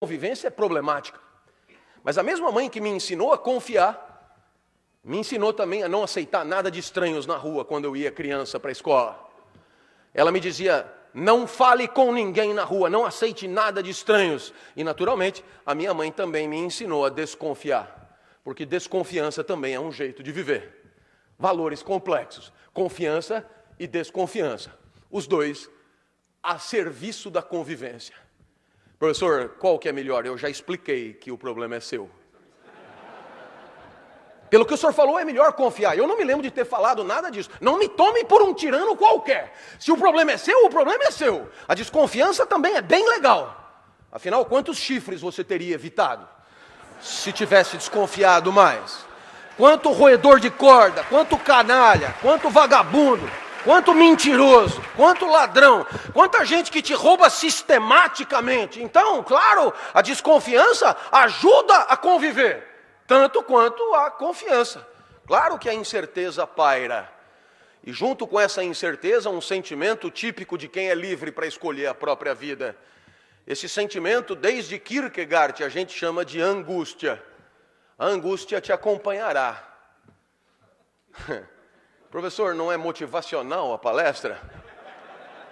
convivência é problemática. Mas a mesma mãe que me ensinou a confiar, me ensinou também a não aceitar nada de estranhos na rua quando eu ia criança para a escola. Ela me dizia, não fale com ninguém na rua, não aceite nada de estranhos. E naturalmente, a minha mãe também me ensinou a desconfiar, porque desconfiança também é um jeito de viver. Valores complexos, confiança e desconfiança, os dois a serviço da convivência. Professor, qual que é melhor? Eu já expliquei que o problema é seu. Pelo que o senhor falou, é melhor confiar. Eu não me lembro de ter falado nada disso. Não me tome por um tirano qualquer. Se o problema é seu, o problema é seu. A desconfiança também é bem legal. Afinal, quantos chifres você teria evitado se tivesse desconfiado mais? Quanto roedor de corda, quanto canalha, quanto vagabundo, quanto mentiroso, quanto ladrão, quanta gente que te rouba sistematicamente. Então, claro, a desconfiança ajuda a conviver, tanto quanto a confiança. Claro que a incerteza paira. E junto com essa incerteza, um sentimento típico de quem é livre para escolher a própria vida. Esse sentimento, desde Kierkegaard, a gente chama de angústia. A angústia te acompanhará. Professor, não é motivacional a palestra?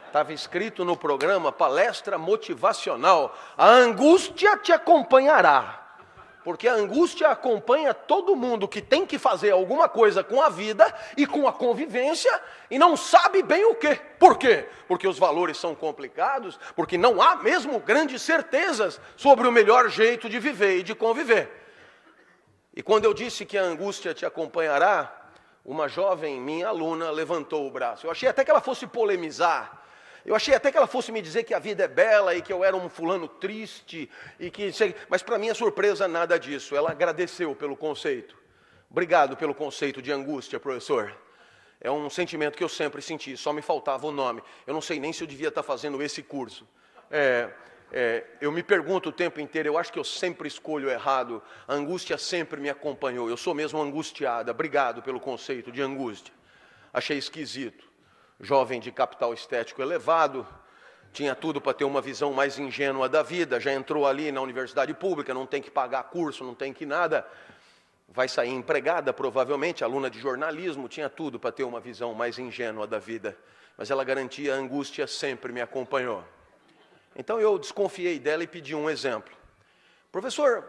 Estava escrito no programa, palestra motivacional. A angústia te acompanhará. Porque a angústia acompanha todo mundo que tem que fazer alguma coisa com a vida e com a convivência e não sabe bem o quê. Por quê? Porque os valores são complicados, porque não há mesmo grandes certezas sobre o melhor jeito de viver e de conviver. E quando eu disse que a angústia te acompanhará, uma jovem, minha aluna, levantou o braço. Eu achei até que ela fosse polemizar. Eu achei até que ela fosse me dizer que a vida é bela e que eu era um fulano triste. Mas para minha surpresa, nada disso. Ela agradeceu pelo conceito. Obrigado pelo conceito de angústia, professor. É um sentimento que eu sempre senti, só me faltava o nome. Eu não sei nem se eu devia estar fazendo esse curso. Eu me pergunto o tempo inteiro, eu acho que eu sempre escolho errado. A angústia sempre me acompanhou. Eu sou mesmo angustiada. Obrigado pelo conceito de angústia. Achei esquisito. Jovem de capital estético elevado, tinha tudo para ter uma visão mais ingênua da vida, já entrou ali na universidade pública, não tem que pagar curso, não tem que nada, vai sair empregada provavelmente, aluna de jornalismo, tinha tudo para ter uma visão mais ingênua da vida, mas ela garantia, a angústia sempre me acompanhou. Então eu desconfiei dela e pedi um exemplo. Professor,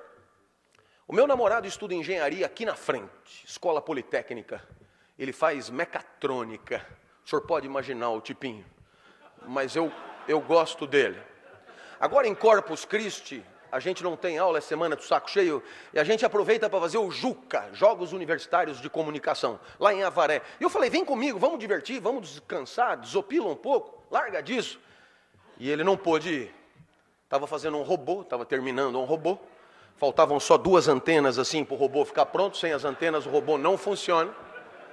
o meu namorado estuda engenharia aqui na frente, escola politécnica, ele faz mecatrônica. O senhor pode imaginar o tipinho, mas eu gosto dele. Agora em Corpus Christi, a gente não tem aula, é semana do saco cheio, e a gente aproveita para fazer o JUCA, Jogos Universitários de Comunicação, lá em Avaré. E eu falei, vem comigo, vamos divertir, vamos descansar, desopila um pouco, larga disso. E ele não pôde ir. Estava fazendo um robô, estava terminando um robô, faltavam só 2 antenas assim para o robô ficar pronto, sem as antenas o robô não funciona.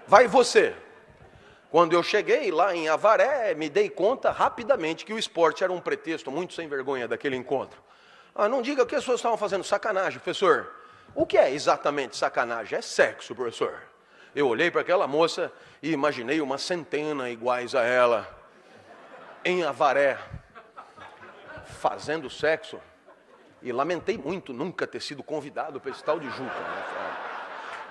Vai você. Quando eu cheguei lá em Avaré, me dei conta rapidamente que o esporte era um pretexto muito sem vergonha daquele encontro. Não diga o que as pessoas estavam fazendo, sacanagem, professor. O que é exatamente sacanagem? É sexo, professor. Eu olhei para aquela moça e imaginei uma centena iguais a ela, em Avaré, fazendo sexo. E lamentei muito nunca ter sido convidado para esse tal de JUCA.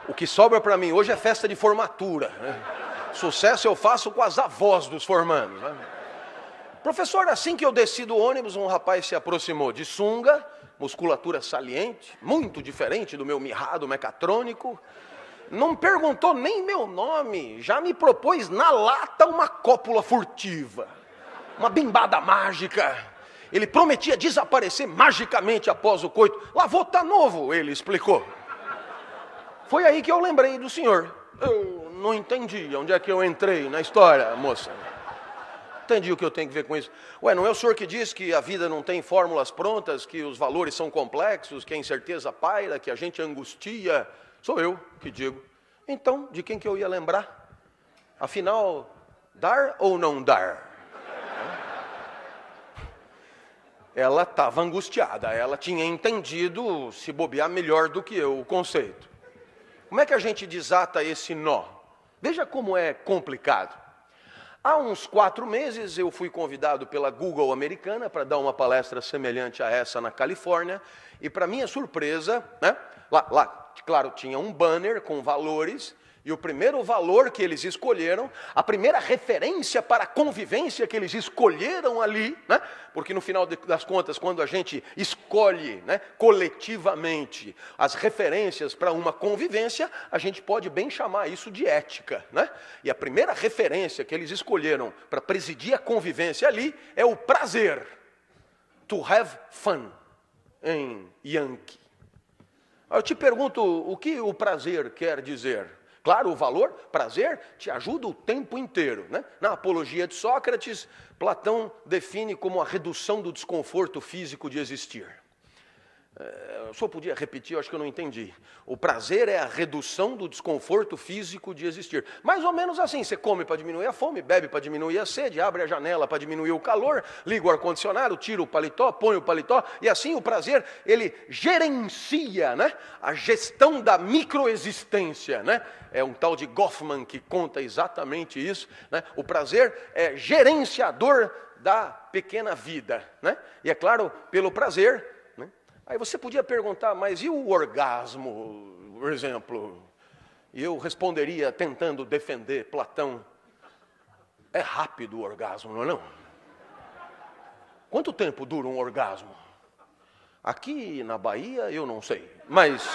O que sobra para mim hoje é festa de formatura, né? Sucesso eu faço com as avós dos formandos, né? Professor, assim que eu desci do ônibus, um rapaz se aproximou de sunga, musculatura saliente, muito diferente do meu mirrado mecatrônico. Não perguntou nem meu nome, já me propôs na lata uma cópula furtiva, uma bimbada mágica. Ele prometia desaparecer magicamente após o coito. Lá vou tá novo, ele explicou. Foi aí que eu lembrei do senhor. Eu não entendi onde é que eu entrei na história, moça. Entendi o que eu tenho que ver com isso. Ué, não é o senhor que diz que a vida não tem fórmulas prontas, que os valores são complexos, que a incerteza paira, que a gente angustia? Sou eu que digo. Então, de quem que eu ia lembrar? Afinal, dar ou não dar? Ela estava angustiada, ela tinha entendido, se bobear, melhor do que eu o conceito. Como é que a gente desata esse nó? Veja como é complicado. Há uns 4 meses eu fui convidado pela Google americana para dar uma palestra semelhante a essa na Califórnia, e para minha surpresa, né, lá, claro, tinha um banner com valores, e o primeiro valor que eles escolheram, a primeira referência para a convivência que eles escolheram ali, né? Porque no final das contas, quando a gente escolhe, né, coletivamente as referências para uma convivência, a gente pode bem chamar isso de ética, né? E a primeira referência que eles escolheram para presidir a convivência ali é o prazer. To have fun, em Yankee. Eu te pergunto, o que o prazer quer dizer? Claro, o valor, prazer, te ajuda o tempo inteiro, né? Na Apologia de Sócrates, Platão define como a redução do desconforto físico de existir. O senhor podia repetir? Eu acho que eu não entendi. O prazer é a redução do desconforto físico de existir. Mais ou menos assim, você come para diminuir a fome, bebe para diminuir a sede, abre a janela para diminuir o calor, liga o ar-condicionado, tira o paletó, põe o paletó, e assim o prazer, ele gerencia, né, a gestão da microexistência, né? É um tal de Goffman que conta exatamente isso, né? O prazer é gerenciador da pequena vida, né? E é claro, pelo prazer, aí você podia perguntar, mas e o orgasmo, por exemplo? E eu responderia, tentando defender Platão, é rápido o orgasmo, não é não? Quanto tempo dura um orgasmo? Aqui na Bahia eu não sei, mas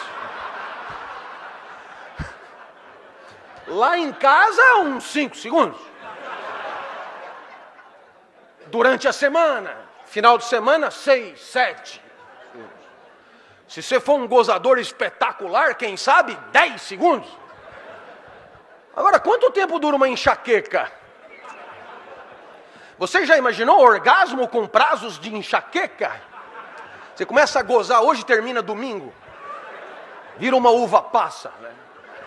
lá em casa uns 5 segundos. Durante a semana, final de semana, 6, 7. Se você for um gozador espetacular, quem sabe, 10 segundos. Agora, quanto tempo dura uma enxaqueca? Você já imaginou orgasmo com prazos de enxaqueca? Você começa a gozar hoje e termina domingo. Vira uma uva passa, né?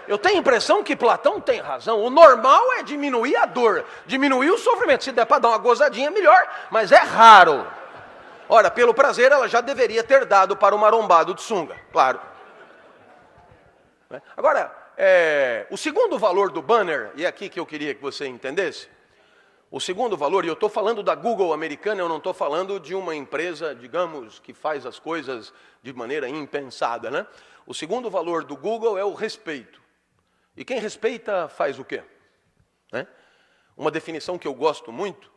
Eu tenho a impressão que Platão tem razão. O normal é diminuir a dor, diminuir o sofrimento. Se der para dar uma gozadinha, melhor, mas é raro. Ora, pelo prazer, ela já deveria ter dado para o marombado de sunga, claro. Agora, o segundo valor do banner, e é aqui que eu queria que você entendesse, o segundo valor, e eu estou falando da Google americana, eu não estou falando de uma empresa, digamos, que faz as coisas de maneira impensada, né? O segundo valor do Google é o respeito. E quem respeita faz o quê? Né? Uma definição que eu gosto muito,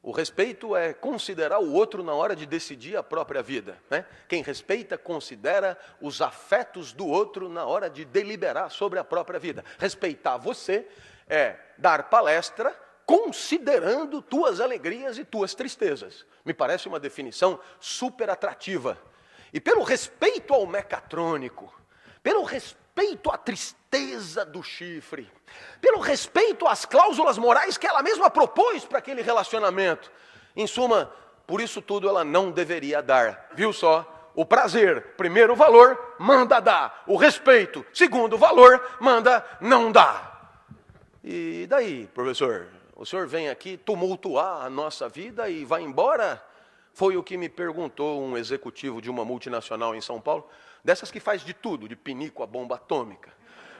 o respeito é considerar o outro na hora de decidir a própria vida, né? Quem respeita, considera os afetos do outro na hora de deliberar sobre a própria vida. Respeitar você é dar palestra considerando tuas alegrias e tuas tristezas. Me parece uma definição super atrativa. E pelo respeito ao mecatrônico, pelo respeito à tristeza do chifre, pelo respeito às cláusulas morais que ela mesma propôs para aquele relacionamento. Em suma, por isso tudo ela não deveria dar. Viu só? O prazer, primeiro valor, manda dar. O respeito, segundo valor, manda não dar. E daí, professor? O senhor vem aqui tumultuar a nossa vida e vai embora? Foi o que me perguntou um executivo de uma multinacional em São Paulo, dessas que faz de tudo, de pinico a bomba atômica.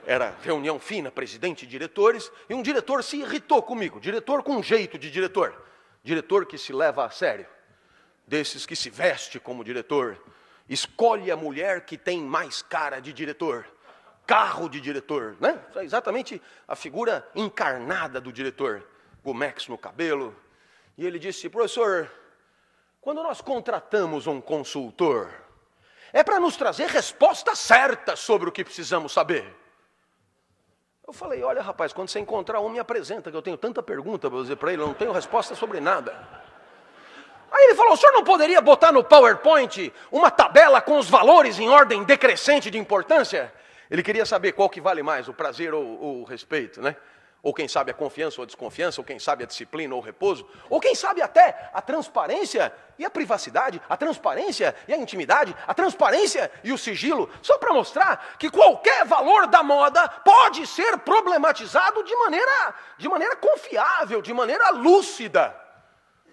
Era reunião fina, presidente e diretores, e um diretor se irritou comigo, diretor com jeito de diretor, diretor que se leva a sério, desses que se veste como diretor, escolhe a mulher que tem mais cara de diretor, carro de diretor, né? É exatamente a figura encarnada do diretor, Gomex no cabelo. E ele disse, professor, quando nós contratamos um consultor, é para nos trazer respostas certas sobre o que precisamos saber. Eu falei, olha rapaz, quando você encontrar um, me apresenta, que eu tenho tanta pergunta para dizer para ele, eu não tenho resposta sobre nada. Aí ele falou, o senhor não poderia botar no PowerPoint uma tabela com os valores em ordem decrescente de importância? Ele queria saber qual que vale mais, o prazer ou o respeito, né? Ou quem sabe a confiança ou a desconfiança, ou quem sabe a disciplina ou o repouso, ou quem sabe até a transparência e a privacidade, a transparência e a intimidade, a transparência e o sigilo, só para mostrar que qualquer valor da moda pode ser problematizado de maneira confiável, de maneira lúcida.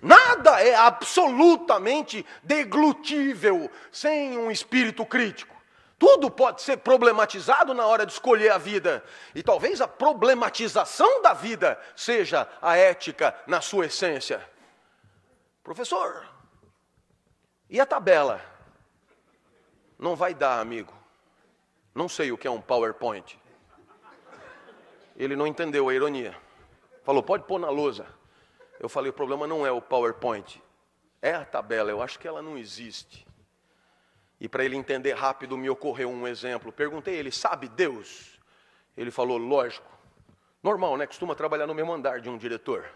Nada é absolutamente deglutível sem um espírito crítico. Tudo pode ser problematizado na hora de escolher a vida. E talvez a problematização da vida seja a ética na sua essência. Professor, e a tabela? Não vai dar, amigo. Não sei o que é um PowerPoint. Ele não entendeu a ironia. Falou, pode pôr na lousa. Eu falei, o problema não é o PowerPoint. É a tabela, eu acho que ela não existe. E para ele entender rápido, me ocorreu um exemplo. Perguntei ele, sabe Deus? Ele falou, lógico. Normal, né? Costuma trabalhar no mesmo andar de um diretor.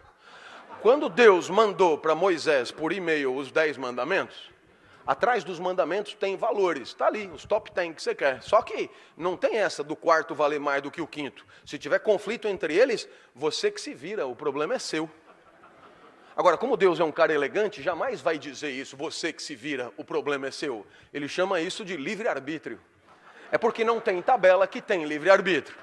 Quando Deus mandou para Moisés por e-mail os 10 mandamentos, atrás dos mandamentos tem valores. Está ali, os top 10 que você quer. Só que não tem essa do quarto valer mais do que o quinto. Se tiver conflito entre eles, você que se vira, o problema é seu. Agora, como Deus é um cara elegante, jamais vai dizer isso, você que se vira, o problema é seu. Ele chama isso de livre-arbítrio. É porque não tem tabela que tem livre-arbítrio.